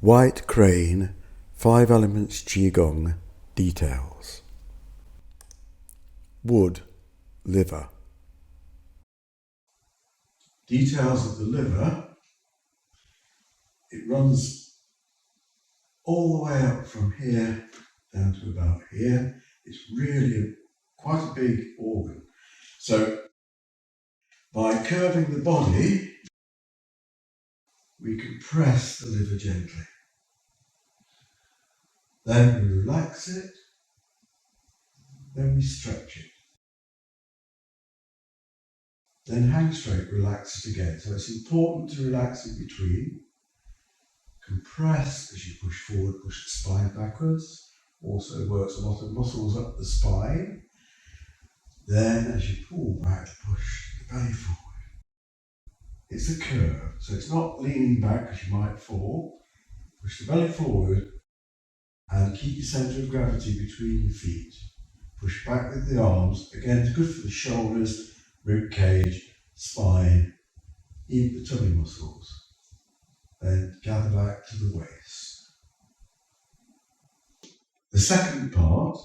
White crane, 5 elements Qigong, details. Wood, liver. Details of the liver. It runs all the way up from here down to about here. It's really quite a big organ. So by curving the body, we can press the liver gently. Then we relax it, then we stretch it. Then hang straight, relax it again. So it's important to relax in between. Compress as you push forward, push the spine backwards. Also works a lot of muscles up the spine. Then as you pull back, push the belly forward. It's a curve, so it's not leaning back because you might fall. Push the belly forward and keep your centre of gravity between your feet. Push back with the arms. Again, it's good for the shoulders, rib cage, spine, even the tummy muscles. Then gather back to the waist. The second part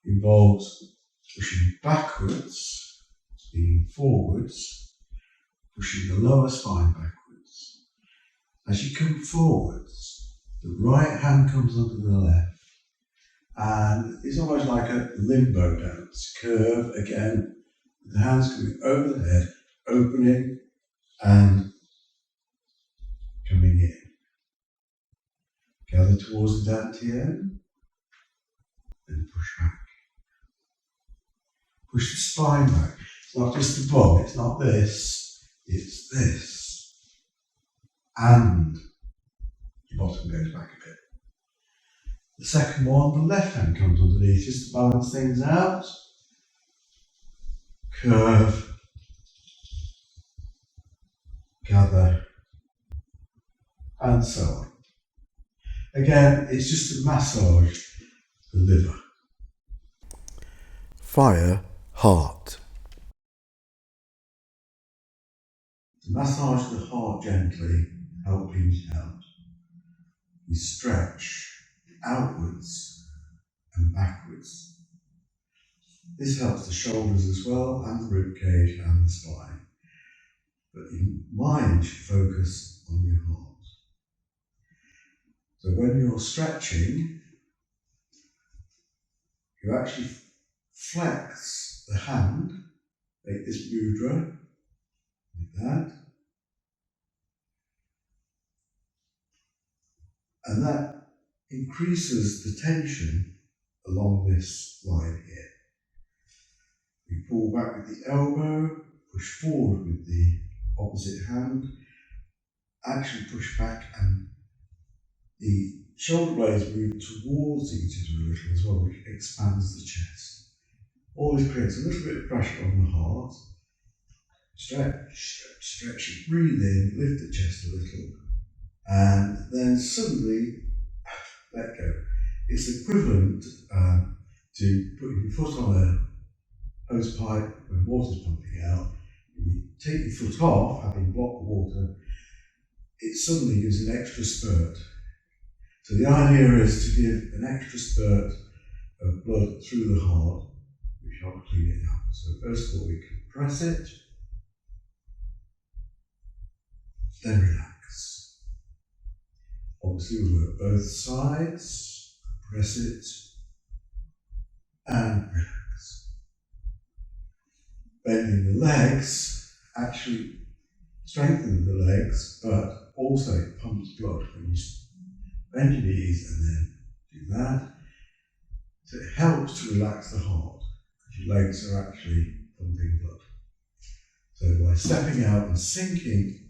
involves pushing backwards, leaning forwards, pushing the lower spine backwards. As you come forwards, the right hand comes under the left, and it's almost like a limbo dance. Curve again, with the hands coming over the head, opening and coming in. Gather towards the dantian, then push back. Push the spine back. It's not just the bum, it's not this, it's this. And your bottom goes back a bit. The second one, the left hand comes underneath just to balance things out. Curve, gather, and so on. Again, it's just to massage the liver. Fire, heart. To massage the heart gently, help clean it out. We stretch outwards and backwards. This helps the shoulders as well, and the rib cage and the spine. But your mind should focus on your heart. So when you're stretching, you actually flex the hand, make this mudra, like that. And that increases the tension along this line here. We pull back with the elbow, push forward with the opposite hand, actually push back, and the shoulder blades move towards each other a little as well, which expands the chest. All this creates a little bit of pressure on the heart. Stretch, stretch, stretch, breathe in, lift the chest a little, and then suddenly let go. It's equivalent to putting your foot on a hose pipe when water's pumping out. When you take your foot off, having blocked the water, it suddenly gives an extra spurt. So the idea is to give an extra spurt of blood through the heart, which helps clean it out. So first of all, we compress it, then relax. Obviously we'll work both sides, press it, and relax. Bending the legs actually strengthens the legs, but also pumps blood when you bend your knees and then do that. So it helps to relax the heart, because your legs are actually pumping blood. So by stepping out and sinking,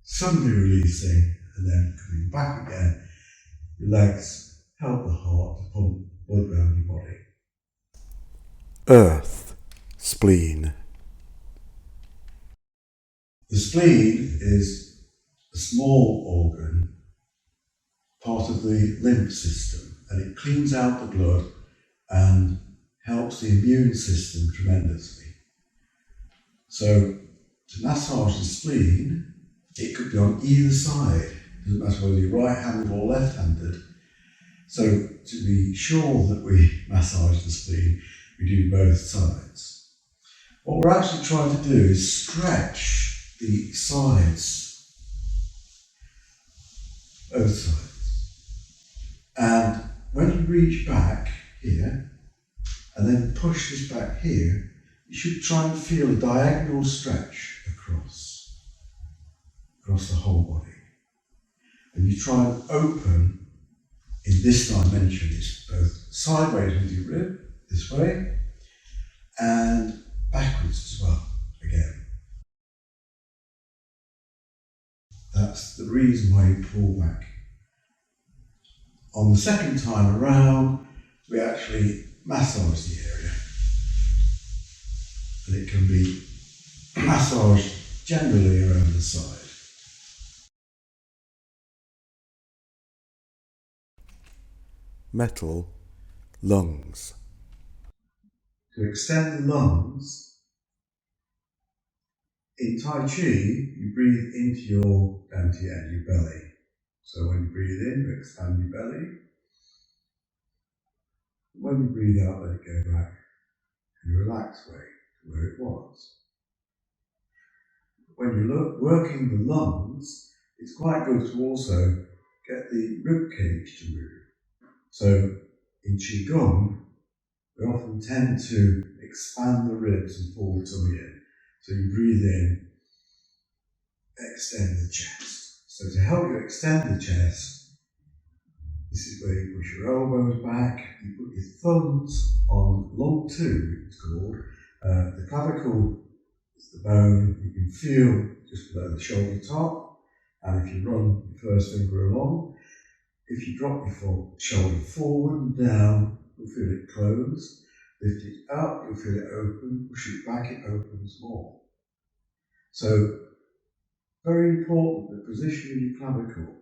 suddenly releasing, and then coming back again, your legs help the heart to pump blood around your body. Earth, spleen. The spleen is a small organ, part of the lymph system, and it cleans out the blood and helps the immune system tremendously. So to massage the spleen, it could be on either side. Doesn't matter whether you're right-handed or left-handed. So to be sure that we massage the spleen, we do both sides. What we're actually trying to do is stretch the sides, both sides. And when you reach back here, and then push this back here, you should try and feel a diagonal stretch across the whole body. And you try and open in this dimension. It's both sideways with your rib, this way, and backwards as well, again. That's the reason why you pull back. On the second time around, we actually massage the area. And it can be massaged generally around the side. Metal lungs. To extend the lungs, in Tai Chi, you breathe into your dantian, your belly. So when you breathe in, you expand your belly. When you breathe out, let it go back in a relaxed way to where it was. When you're working the lungs, it's quite good to also get the rib cage to move. So in Qigong, we often tend to expand the ribs and pull the tummy in. So you breathe in, extend the chest. So to help you extend the chest, this is where you push your elbows back, you put your thumbs on lung 2, it's called. The clavicle is the bone, you can feel just below the shoulder top, and if you run your first finger along, if you drop your shoulder forward and down, you'll feel it close. Lift it up, you'll feel it open. Push it back, it opens more. So, very important, the position of your clavicle.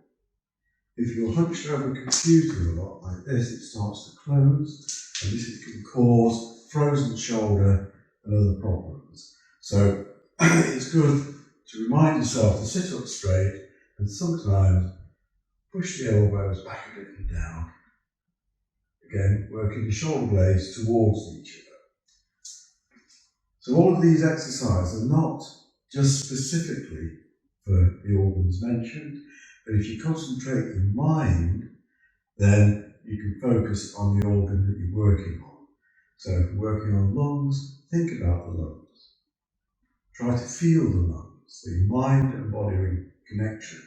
If you're hunched over a computer a lot like this, it starts to close, and this can cause frozen shoulder and other problems. So, it's good to remind yourself to sit up straight and sometimes push the elbows back a bit and down. Again, working the shoulder blades towards each other. So all of these exercises are not just specifically for the organs mentioned, but if you concentrate your mind, then you can focus on the organ that you're working on. So if you're working on lungs, think about the lungs. Try to feel the lungs, so your mind and body are in connection.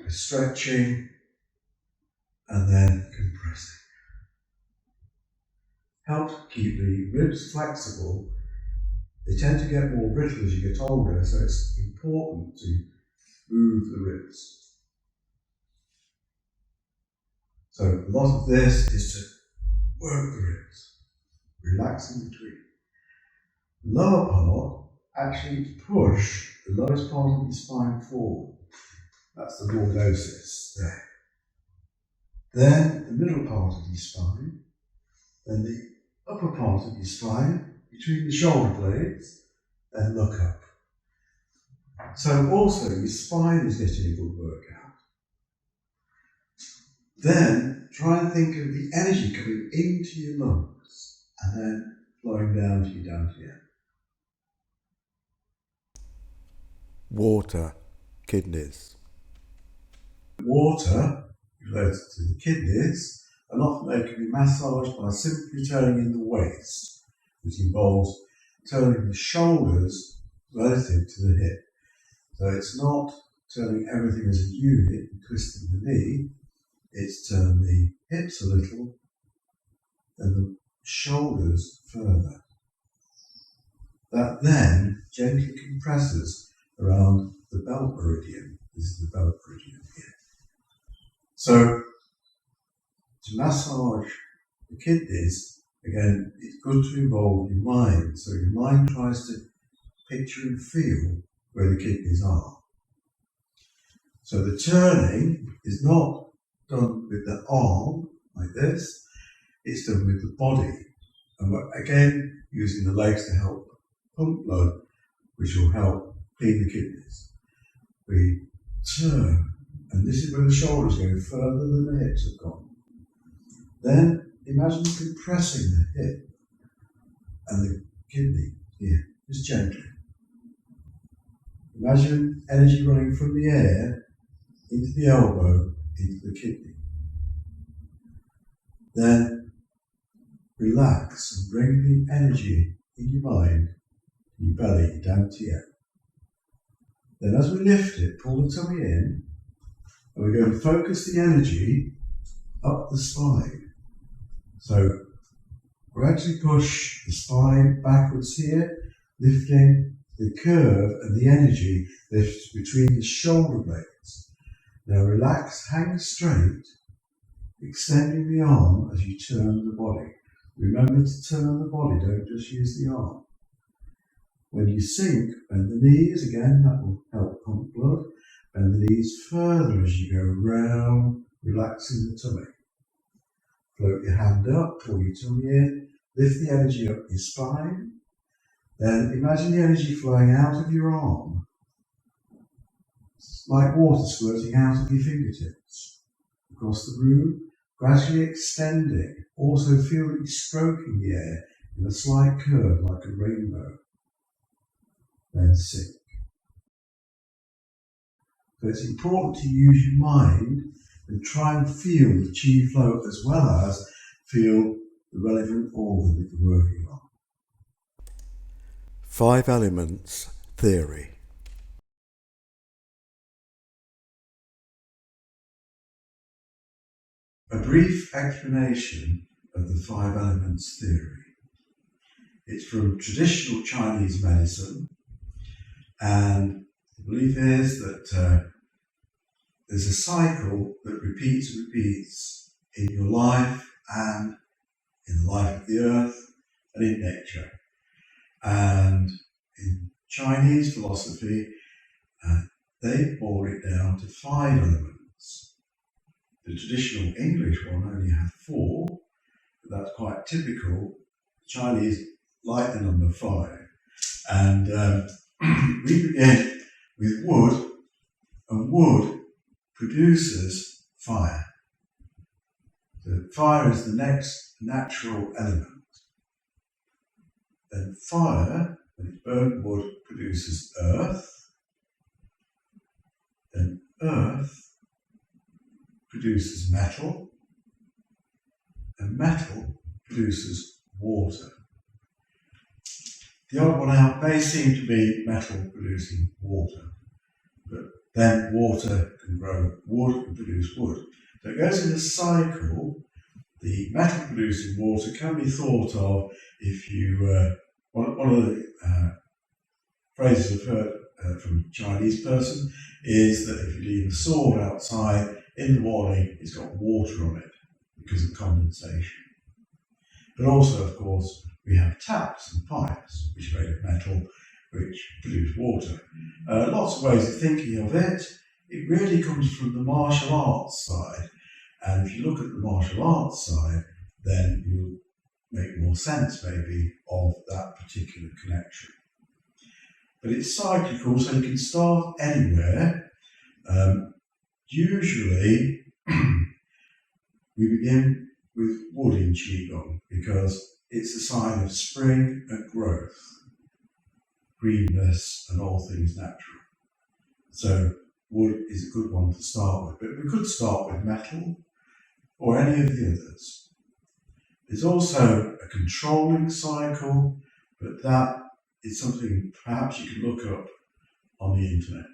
Stretching, and then compressing. Help keep the ribs flexible. They tend to get more brittle as you get older, so it's important to move the ribs. So a lot of this is to work the ribs, relax in between. The lower part, actually push the lowest part of your spine forward. That's the lordosis there. Then the middle part of your spine, then the upper part of your spine, between the shoulder blades, then look up. So also your spine is getting a good workout. Then try and think of the energy coming into your lungs and then flowing down to your dantian. Water, kidneys. Water, related to the kidneys, and often they can be massaged by simply turning in the waist, which involves turning the shoulders relative to the hip. So it's not turning everything as a unit and twisting the knee, it's turning the hips a little and the shoulders further. That then gently compresses around the belt meridian. This is the belt meridian here. So, to massage the kidneys, again, it's good to involve your mind. So your mind tries to picture and feel where the kidneys are. So the turning is not done with the arm, like this, it's done with the body. And we're again using the legs to help pump blood, which will help clean the kidneys. we turn, and this is where the shoulders go further than the hips have gone. Then imagine compressing the hip and the kidney here, just gently. Imagine energy running from the air into the elbow, into the kidney. Then relax and bring the energy in your mind, your belly, down to you. Then as we lift it, pull the tummy in, and we're going to focus the energy up the spine. So gradually push the spine backwards here, lifting the curve and the energy lifts between the shoulder blades. Now relax, hang straight, extending the arm as you turn the body. Remember to turn the body, don't just use the arm. When you sink, bend the knees again, that will help pump blood. Bend the knees further as you go round, relaxing the tummy. Float your hand up, pull your tummy in, lift the energy up your spine. Then imagine the energy flowing out of your arm. It's like water squirting out of your fingertips. Across the room, gradually extending. Also feel that you're stroking the air in a slight curve like a rainbow. Then sink. So it's important to use your mind and try and feel the chi flow as well as feel the relevant organ that you're working on. 5 Elements Theory. A brief explanation of the 5 Elements Theory. It's from traditional Chinese medicine, and the belief is that there's a cycle that repeats and repeats in your life and in the life of the earth and in nature. And in Chinese philosophy, they boil it down to 5 elements. The traditional English one only had 4, but that's quite typical. The Chinese like the number 5. And we begin with wood, and wood produces fire. So fire is the next natural element. Then fire, when it's burnt wood, produces earth. Then earth produces metal. And metal produces water. The odd one out may seem to be metal producing water, but then water can grow wood and produce wood. So it goes in a cycle. The metal producing water can be thought of if you, one of the phrases I've heard from a Chinese person is that if you leave a sword outside in the morning, it's got water on it because of condensation. But also, of course, we have taps and pipes, which are made of metal, which produce water. Lots of ways of thinking of it. It really comes from the martial arts side. And if you look at the martial arts side, then you'll make more sense, maybe, of that particular connection. But it's cyclical, so you can start anywhere. Usually, we begin with wood in Qigong because it's a sign of spring and growth, greenness and all things natural. So wood is a good one to start with, but we could start with metal or any of the others. There's also a controlling cycle, but that is something perhaps you can look up on the internet.